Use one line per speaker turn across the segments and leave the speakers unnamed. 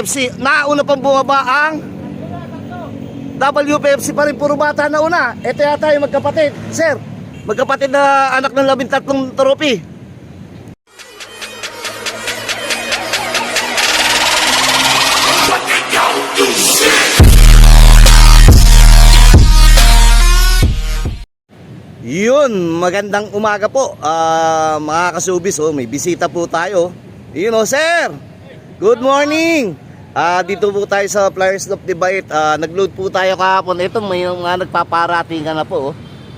FC, nauna pang bumaba ang WPFC pa rin, puro bata na una. Ito yata yung magkapatid. Sir, magkapatid na anak ng 13 trophy. Yun, magandang umaga po mga kasubis. May bisita po tayo. Yun sir, good morning. Dito po tayo sa Flyers of Debate. Nag-load po tayo kahapon. Ito may mga nagpaparatingan na po.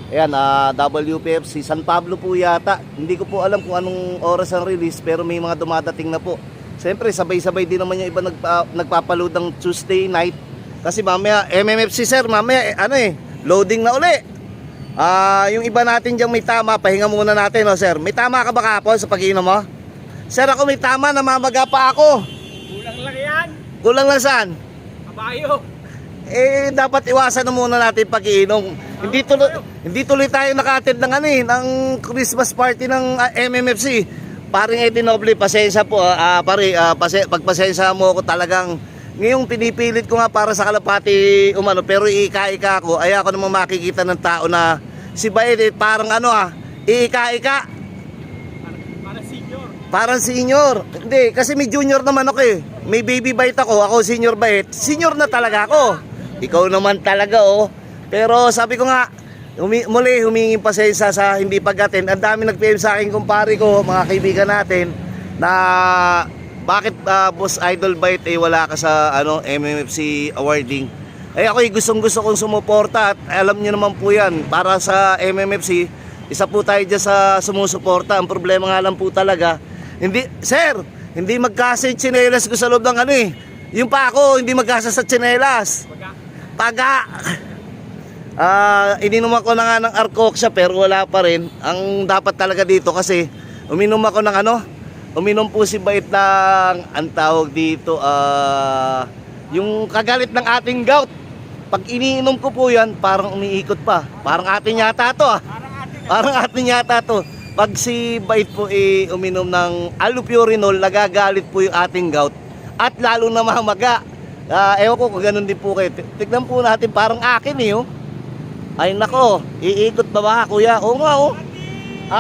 Ayan, WPFC San Pablo po yata. Hindi ko po alam kung anong oras ang release, pero may mga dumadating na po. Siyempre sabay-sabay din naman yung iba nagpapaload ng Tuesday night. Kasi mamaya MMFC sir, mamaya loading na uli. Yung iba natin diyang may tama, pahinga muna natin sir. May tama ka ba kahapon sa pag-inom mo? Sir, ako may tama, namamaga pa ako.
Kulang lang yan.
Kulang lang saan?
Kabayo.
Dapat iwasan na muna natin pag-iinom. Hindi tuloy tayo naka-attend ng Christmas party ng MMFC. Paring Eddie Noble, pasensya po. Pagpasensya mo ako talagang. Ngayong pinipilit ko nga para sa kalapati pero iika-ika ko. Ay ako naman makikita ng tao na si Baet parang iika-ika. Parang senior. Hindi, kasi may junior naman ako eh. May baby bite ako senior bite. Senior na talaga ako. Ikaw naman talaga Pero sabi ko nga, muli humingin pasensya sa hindi pag-attend. Ang dami nag-PM sa akin kumpare ko, mga kaibigan natin, na bakit Boss Idol Bite wala ka sa MMFC awarding. Ako gustong-gusto kong sumuporta at alam niyo naman po yan, para sa MMFC, isa po tayo dyan sa sumusuporta. Ang problema nga lang po talaga, hindi magkasa yung tsinelas ko sa loob ng yung pa ako, hindi magkasa sa tsinelas. Paga. Ininom ako na nga ng Arcoxia pero wala pa rin. Ang dapat talaga dito kasi uminom ako ng uminom po si Bait ng ang tawag dito yung kagalit ng ating gout. Pag iniinom ko po yan, parang umiikot pa. Parang atin yata to Parang atin yata to. Pag si Bait po uminom ng allopurinol, nagagalit po yung ating gout. At lalo na mamaga. Ewan ko kung ganun din po kayo. Tignan po natin, parang akin Ay nako, iikot ba kuya? Oo nga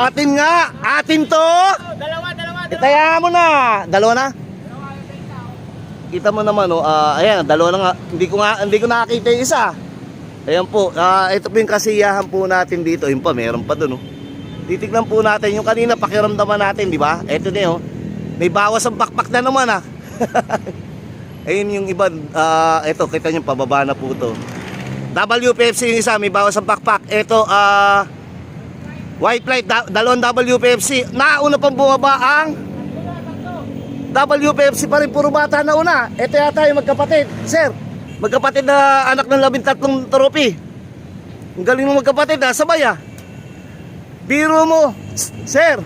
Atin nga, atin to.
Dalawa.
Itaya mo na. Dalawa na? Kita mo naman ayan, dalawa na nga. Hindi ko nakakita yung isa. Ayan po, ito po yung kasiyahan po natin dito. Yun pa, meron pa dun Titignan po natin yung kanina pakiramdaman natin, di ba? Ito na may bawas ang bakpak na naman Ayun yung iba, ito, kita nyo, pababa na po to. WPFC yung isa, may bawas ang bakpak. Ito, white flight, dalawang WPFC. Nauna pang bumaba ang WPFC pa rin, puro bata na una. Ito yata yung magkapatid. Sir, magkapatid na anak ng 13 trophy. Ang galing mo magkapatid sabay Biro mo, sir,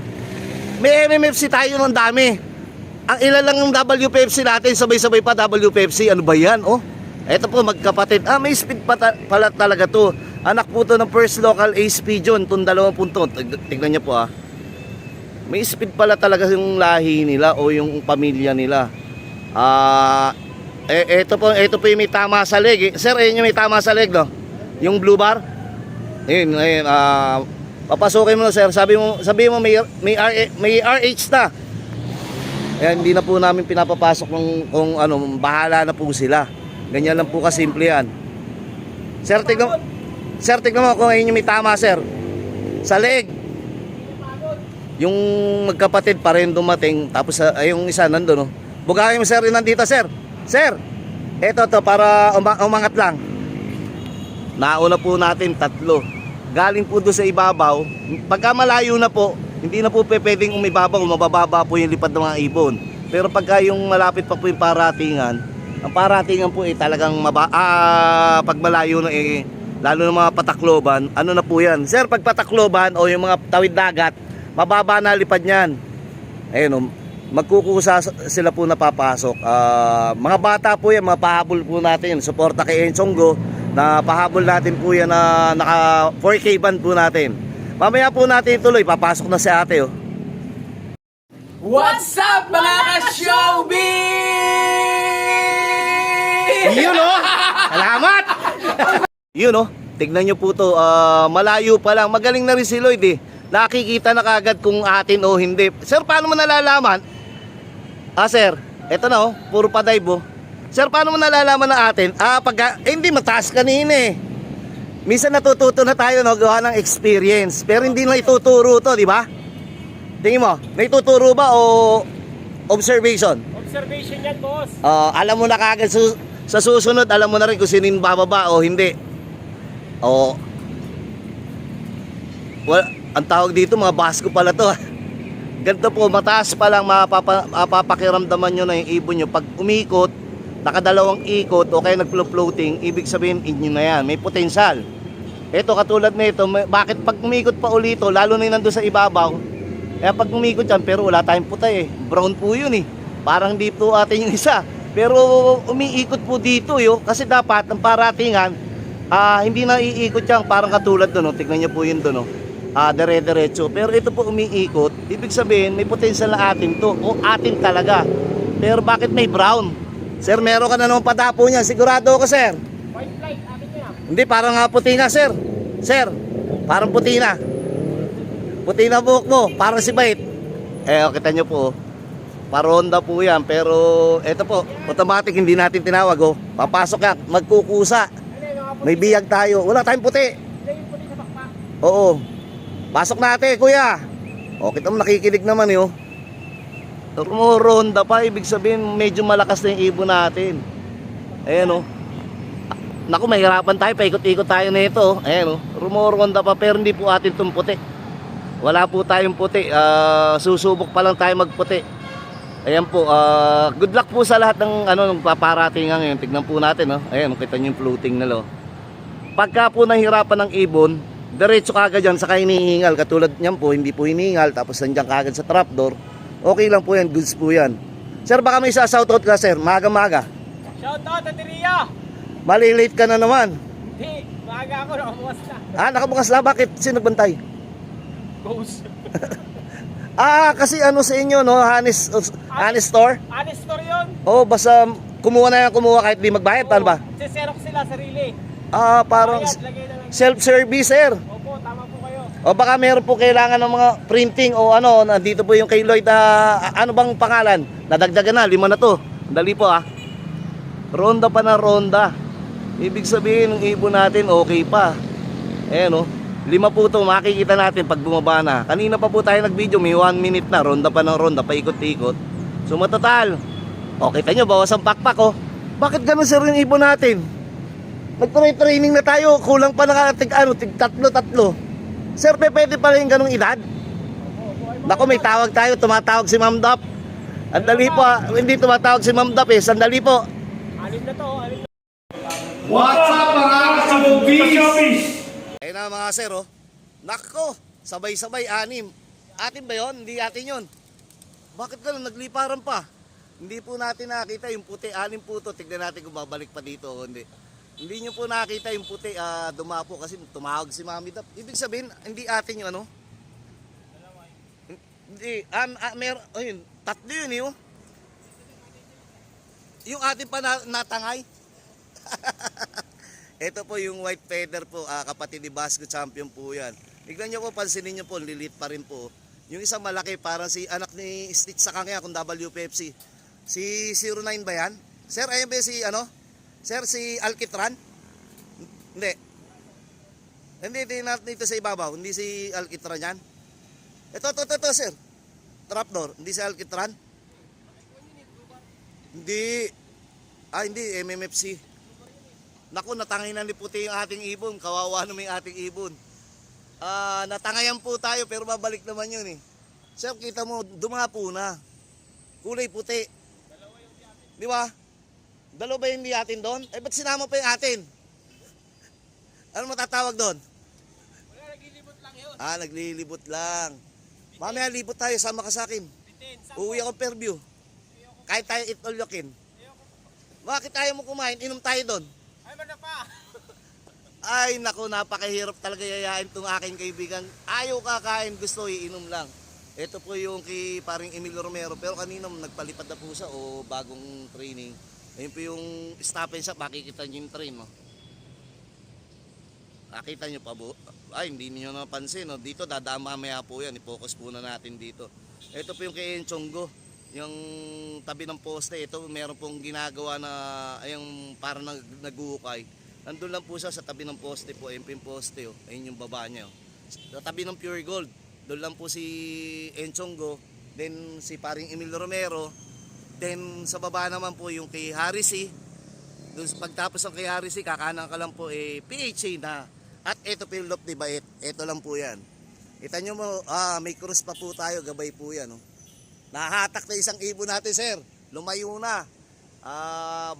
may MMFC tayo ng dami. Ang ilan lang ng WPFC natin, sabay-sabay pa WPFC. Ano ba yan? Ito po magkapatid. May speed pala talaga to. Anak po to ng first local ace pigeon, itong 20 punto. Tignan niyo po May speed pala talaga yung lahi nila o yung pamilya nila. Ito po yung may tama sa leg. Sir, ayun yung may tama sa leg, no? Yung blue bar. Ayun. Papasukin mo na sir. Sabi mo may RH na. Ayan, hindi na po namin pinapapasok kung bahala na po sila. Ganyan lang po kasimple yan. Sir, tignan mo kung ayun yung may tama, sir. Sa leg. Yung magkapatid pa rin dumating. Tapos yung isa nandun, Bugahin mo, sir, nandito, sir. Sir, eto to para umangat lang. Nauna po natin 3. Galing po doon sa ibabaw. Pagka malayo na po, hindi na po pwedeng umibabaw, mabababa po yung lipad ng mga ibon. Pero pagka yung malapit pa po yung paratingan, ang paratingan po talagang pag malayo na lalo ng mga patakloban, na po yan. Sir, pag patakloban o yung mga tawid dagat, mababa na lipad niyan. Ayun magkukusa sila po napapasok. Mga bata po yan, mga pahabol po natin. Suporta kay Ensonggo, na pahabol natin po yan na naka 4K band po natin. Mamaya po natin ituloy, papasok na si ate
What's up mga ka-showbiz?
Yun oh! Salamat! Yun oh, tignan nyo po to, malayo pa lang. Magaling na rin si Lloyd eh. Nakikita na kagad kung atin o hindi. Sir, paano mo nalalaman? Sir, eto na oh, puro pa-dive oh. Sir, paano mo nalalaman na atin? Hindi, mataas kanina eh. Minsan natututo na tayo, no, gawa ng experience. Pero hindi na ituturo to, di ba? Tingin mo, naituturo ba o observation?
Observation yan, boss.
Alam mo na kagad sa susunod, alam mo na rin kung sino yung bababa o hindi. Ang tawag dito, mga basko pala to. Ganito po, mataas pa lang mapapakiramdaman nyo na yung ibon nyo. Pag umikot, nakadalawang ikot o kaya nagflo-floating, ibig sabihin inyo na yan, may potential. Ito katulad nito, bakit pag umikot pa ulito, lalo na yung nandun sa ibabaw, kaya pag umikot yan, pero wala tayong puti eh, brown po yun eh, parang di po atin yung isa, pero umiikot po dito kasi dapat ang paratingan, hindi na iikot yan, parang katulad doon, tignan nyo po yun doon, dire-diretso, pero ito po umiikot, ibig sabihin may potential na atin to, o atin talaga, pero bakit may brown? Sir, meron ka na naman padapo niyan. Sigurado ako, sir.
White light, akin niya.
Hindi, parang puti na, sir. Sir, parang puti na. Puti na buhok mo. Parang si Bait. Kita nyo po. Paronda po yan. Pero, eto po, automatic hindi natin tinawag. Papasok yan. Magkukusa. May biyag tayo. Wala tayong puti.
Hindi, yung puti sa bakpak.
Oo. Pasok natin, kuya. Kita mo, nakikinig naman Rumoronda pa, ibig sabihin medyo malakas na yung ibon natin. Ayan Naku, mahirapan tayo, paikot-ikot tayo na ito. Ayan rumoronda pa, pero hindi po atin itong puti. Wala po tayong puti, susubok pa lang tayo magputi. Ayan po, good luck po sa lahat ng ng paparating ngayon. Tignan po natin ayan, kita nyo yung floating na Pagka po nahirapan ng ibon, diretso kagad yan, saka hinihingal. Katulad niyan po, hindi po hiningal, tapos nandiyan kagad sa trapdoor. Okay lang po yan, goods po yan. Sir, baka may shoutout ka, sir. Maga-maga.
Shoutout, Ate Ria.
Malilate ka na naman.
Hindi, maaga ako, nakabukas na.
Nakabukas na. Bakit? Sino nagbantay?
Ghost.
Kasi sa inyo, Honest Store?
Honest store yun.
Basta kumuha kahit di magbayad. Paano ba?
Siserok sila, sarili.
Parang
Bayad, lagay na lang.
self-service, sir.
Opo, tama po kayo.
Baka meron po kailangan ng mga printing o nandito po yung kay Lloyd ano bang pangalan? Nadagdagan na, 5 na to. Dali po Ronda pa na ronda. Ibig sabihin, ng ibon natin okay pa. Ayan 5 po to, makikita natin pag bumaba na. Kanina pa po tayo nag-video, may 1 minute na, ronda pa ng ronda, paikot-ikot. So matotal, kita nyo, bawas ang pakpak Bakit ganun sir yung ibon natin? Nag-training na tayo, kulang pa tig tatlo. Sir, pwede pala yung ganung edad? Naku, may tawag tayo, tumatawag si Ma'am Dap. Andali po hindi tumatawag si Ma'am Dap sandali po.
Alim na to, alim na.
What's up mga ka-showbiz? Ayun na mga sir Nako, sabay-sabay 6. Atin ba yun? Hindi atin yun. Bakit ganun? Nagliparan pa. Hindi po natin nakita yung puti. 6 po to. Tignan natin kung babalik pa dito o hindi. Hindi nyo po nakita yung puti, dumapo kasi tumawag si Mami Dap. Ibig sabihin, hindi atin yung Hindi, ayun, 3 yun Yung atin pa natangay. Ito po yung white feather po, kapatid ni Basco champion po yan. Tignan nyo po, pansinin nyo po, lilit pa rin po. Yung isang malaki, parang si anak ni Stitch sa kanya, kung WPFC. Si 09 ba yan? Sir, ayun ba si Sir, si Alkitran? Hindi. Hindi dito sa ibabaw. Hindi si Alkitran yan. Ito, sir. Trapdoor. Hindi si Alkitran? Hindi. Hindi. MMFC. Naku, natangay na ni puti yung ating ibon. Kawawa naman yung ating ibon. Natangayan po tayo pero babalik naman yun Sir, kita mo, dumapo na. Kulay puti. Di ba? Dalawa ba yung atin doon? Ba't sinama pa yung atin? Ano matatawag doon?
Wala, naglilibot lang yun.
Naglilibot lang. Mamaya libot tayo, sama ka sa akin. Uuwi ako Fairview. Kahit tayo itolyokin. Bakit tayo mo kumain? Inom tayo doon.
Ay, mana pa.
Ay, naku, napakahirap talaga yayain itong aking kaibigan. Ayaw kakain, gusto iinom lang. Ito po yung kay paring Emilio Romero. Pero kanina nagpalipad na po siya o bagong training. Ayun po yung stop and shop, makikita nyo yung train, no? Nakita nyo pa po? Ay, hindi niyo napansin, no? Dito, dadaan mamaya po yan. I-focus po na natin dito. Ito po yung kay Enchonggo. Yung tabi ng poste. Ito, meron pong ginagawa na, yung parang nag-uukay. Nandun lang po siya sa tabi ng poste po. Ayun po yung poste, oh. Ayun yung baba niya, oh. Sa tabi ng Pure Gold. Doon lang po si Enchonggo. Then, si paring Emil Romero. Then, sa baba naman po yung kay Harris, doon pagtapos ng kay Harris, kakanan ka lang po PHA na. At ito po yung Loop ni Bait. Ito lang po yan. Kita nyo mo, may cross pa po tayo. Gabay po yan. Oh. Nahatak na isang ibon natin, sir. Lumayo na.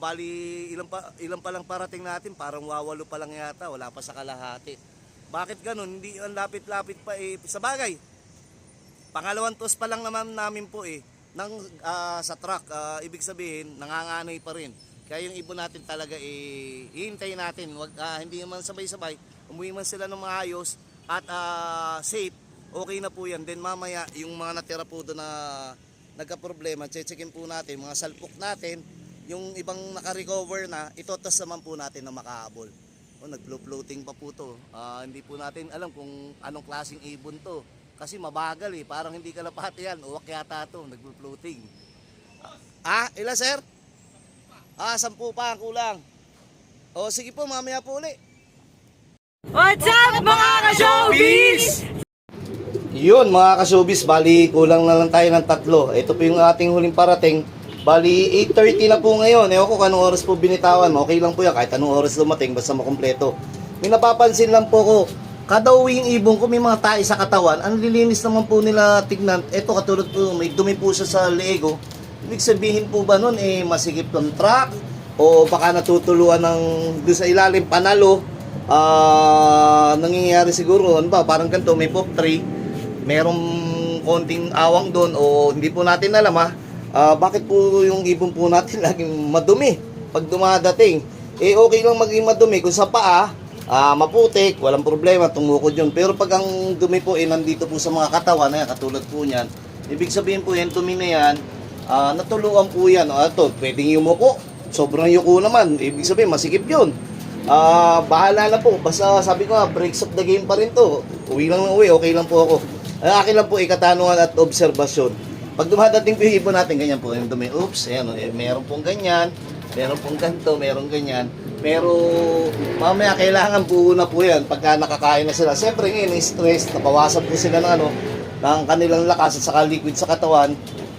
Bali, ilan pa lang parating natin. Parang wawalo pa lang yata. Wala pa sa kalahati. Bakit ganun? Hindi ang lapit-lapit pa sa bagay. Pangalawang toss pa lang naman namin po sa truck. Ibig sabihin, nanganganoy pa rin. Kaya yung ibon natin talaga hihintayin natin. Hindi naman sabay-sabay. Umuwi man sila ng maayos at safe. Okay na po yan. Then mamaya yung mga natira po doon na nagka-problema, checkin po natin, mga salpok natin, yung ibang naka-recover na, itotas naman po natin na makahabol. Nag-floating pa po to. Hindi po natin alam kung anong klaseng ibon to. Kasi mabagal parang hindi kalapati yan. Uwak yata to, nag-floating. Ilan sir? 10 pa ang kulang. Sige po, mamaya po uli.
What's up mga ka-showbiz?
Yun mga ka-showbiz, bali kulang na lang tayo ng 3. Ito po yung ating huling parating. Bali 8:30 na po ngayon. Ewan ko kung anong oras po binitawan. Okay lang po yan kahit anong oras dumating basta makumpleto. May napapansin lang po ko, kada uwing ibon ko may mga tae sa katawan. Ang lilinis naman po nila tignan. Ito katulad po, may dumi po siya sa leeg. Ibig sabihin po ba nun masigip ng truck? O baka natutuluan ng doon sa ilalim panalo? Nangyayari siguro, parang ganito, may pop tree, merong konting awang doon o hindi po natin alam bakit po yung ibon po natin laging madumi pag dumadating. Okay lang maging madumi kung sa paa, maputik, walang problema, tumukod yun. Pero pag ang dumi po nandito po sa mga katawan, katulad po niyan, ibig sabihin po yan, dumi na yan, natuluan po yan. Ito, pwedeng yumuko, sobrang yuko naman, ibig sabihin masikip yun. Bahala na po. Basta sabi ko breaks of the game pa rin to. Uwi lang ng uwi, okay lang po ako. Akin lang po katanungan at obserbasyon. Pag dumadating po yung ibon natin, ganyan po yung dumi. Oops, ayan, meron pong ganyan, meron pong ganito, meron ganyan. Pero mamaya kailangan buo na po yan pagka nakakain na sila. Siyempre ngayon, stress, nabawasan po sila ng kanilang lakas at saka liquid sa katawan.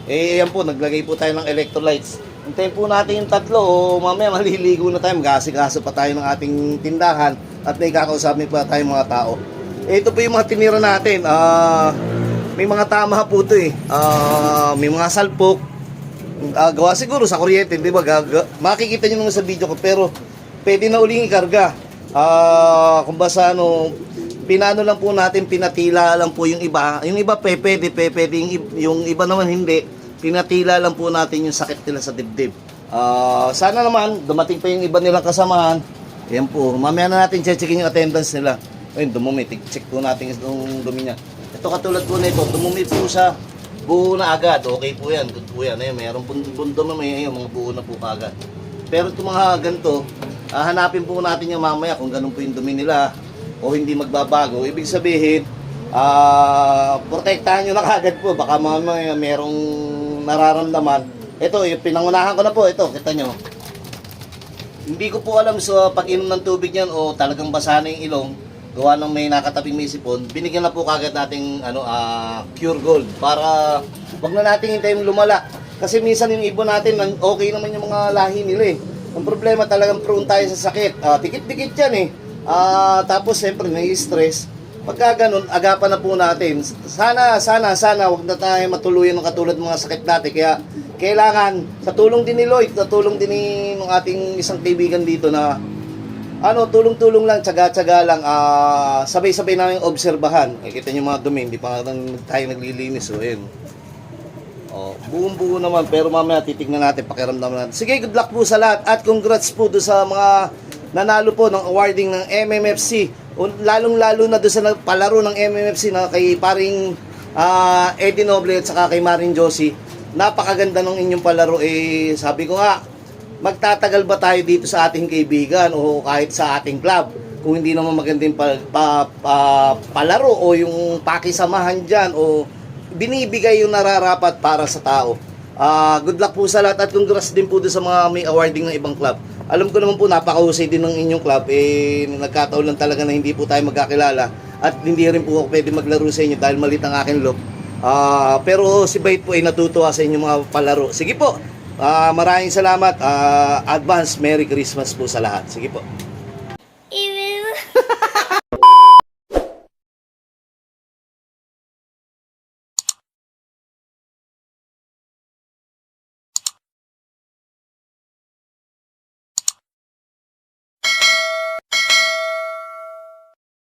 Ayan po, naglagay po tayo ng electrolytes. Hintayin po natin yung 3 mamaya maliligo na tayo, mag-asigaso pa tayo ng ating tindahan at may kakausapin pa tayo mga tao. Ito po yung mga tinira natin. May mga tama po ito may mga salpok. Gawa siguro sa kuryente, di ba? Makikita nyo naman sa video ko, pero pwede na uling ikarga. Kung basta pinano lang po natin, pinatila lang po yung iba. Yung iba pwede, yung iba naman hindi. Pinatila lang po natin yung sakit nila sa dibdib. Sana naman, dumating pa yung iba nilang kasamahan. Ayan po, mamaya na natin checkin yung attendance nila. Ayun, dumumi, check po natin yung dumi niya. Ito katulad po nito, dumumi po siya. Buo na agad, okay po yan, good po yan. Ayun, mayroong bundo na ayun, mga buo na po agad. Pero itong mga ganito, hanapin po natin yung mamaya kung ganun po yung dumi nila o hindi magbabago. Ibig sabihin, protektahan nyo na kagad po, baka mamaya merong nararamdaman. Ito, yung pinangunahan ko na po, ito, kita nyo. Hindi ko po alam sa pag-inom ng tubig yan o talagang basa na yung ilong, gawa ng may nakatabing may sipon, binigyan na po kagad nating Pure Gold para wag na natin hintayin lumala. Kasi minsan yung ibon natin, okay naman yung mga lahi nila Ang problema talagang prone tayo sa sakit. Dikit-dikit yan tapos siyempre nai-stress. Pagka ganun, agapan na po natin. Sana, wag na tayo matuluyan ng katulad ng mga sakit natin. Kaya, kailangan, sa tulong din ni Lloyd, sa tulong din ng ating isang kaibigan dito na, tulong-tulong lang, tsaga-tsaga lang, sabay-sabay namin obserbahan. Kita nyo mga dumi, hindi pa tayo naglilinis. Ayun. Buong-buo naman, pero mamaya titignan natin, pakiramdaman natin. Sige, good luck po sa lahat, at congrats po doon sa mga nanalo po ng awarding ng MMFC. Lalong-lalo na doon sa palaro ng MMFC na kay paring Eddie Noble at saka kay Marin Josie. Napakaganda ng inyong palaro. Sabi ko nga, magtatagal ba tayo dito sa ating kaibigan o kahit sa ating club kung hindi naman magandang palaro o yung pakisamahan dyan o binibigay yung nararapat para sa tao. Good luck po sa lahat at congrats din po doon sa mga may awarding ng ibang club. Alam ko naman po napakahusay din ng inyong club, nagkataon lang talaga na hindi po tayo magkakilala at hindi rin po ako pwede maglaro sa inyo dahil malit ang aking look. Pero si Bait po ay natutuwa sa inyong mga palaro. Sige po, maraming salamat. Advance Merry Christmas po sa lahat. Sige po.